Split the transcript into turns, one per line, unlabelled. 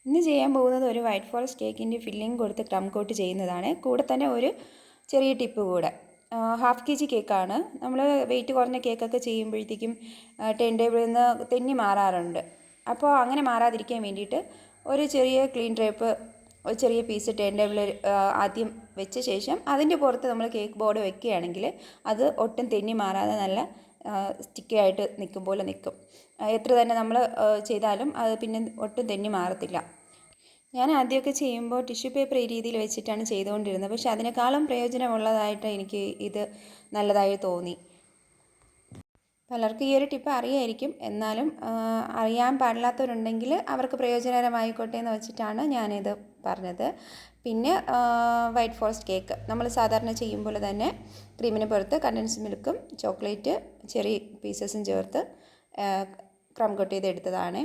ഇന്ന് ചെയ്യാൻ പോകുന്നത് ഒരു വൈറ്റ് ഫോറസ്റ്റ് കേക്കിൻ്റെ ഫില്ലിംഗ് കൊടുത്ത് ക്രം കോട്ട് ചെയ്യുന്നതാണ്. കൂടെ തന്നെ ഒരു ചെറിയ ടിപ്പ് കൂടെ. ഹാഫ് kg കേക്കാണ്. നമ്മൾ വെയിറ്റ് കുറഞ്ഞ കേക്കൊക്കെ ചെയ്യുമ്പോഴത്തേക്കും ടേൺ ടേബിളിൽ നിന്ന് തെന്നി മാറാറുണ്ട്. അപ്പോൾ അങ്ങനെ മാറാതിരിക്കാൻ വേണ്ടിയിട്ട് ഒരു ചെറിയ ക്ലീൻ ഡ്രേപ്പ്, ഒരു ചെറിയ പീസ് ടേൺ ടേബിളിൽ ആദ്യം വെച്ച ശേഷം അതിൻ്റെ പുറത്ത് നമ്മൾ കേക്ക് ബോർഡ് വെക്കുകയാണെങ്കിൽ അത് ഒട്ടും തെന്നി മാറാതെ നല്ല സ്റ്റിക്കി ആയിട്ട് നിൽക്കും പോലെ നിൽക്കും. എത്ര തന്നെ നമ്മൾ ചെയ്താലും അത് പിന്നെ ഒട്ടും തെന്നി മാറത്തില്ല. ഞാൻ ആദ്യമൊക്കെ ചെയ്യുമ്പോൾ ടിഷ്യൂ പേപ്പർ ഈ രീതിയിൽ വെച്ചിട്ടാണ് ചെയ്തുകൊണ്ടിരുന്നത്. പക്ഷേ അതിനേക്കാളും പ്രയോജനമുള്ളതായിട്ട് എനിക്ക് ഇത് നല്ലതായി തോന്നി. പലർക്കും ഈ ഒരു ടിപ്പ് അറിയായിരിക്കും, എന്നാലും അറിയാൻ പാടില്ലാത്തവരുണ്ടെങ്കിൽ അവർക്ക് പ്രയോജനകരമായിക്കോട്ടെ എന്ന് വെച്ചിട്ടാണ് ഞാനിത് പറഞ്ഞത്. പിന്നെ വൈറ്റ് ഫോറസ്റ്റ് കേക്ക് നമ്മൾ സാധാരണ ചെയ്യും പോലെ തന്നെ ക്രീമിന് പുറത്ത് കണ്ടൻസ്ഡ് മിൽക്കും ചോക്ലേറ്റ് ചെറിയ പീസസും ചേർത്ത് ക്രം കോട്ട് ചെയ്ത് എടുത്തതാണ്.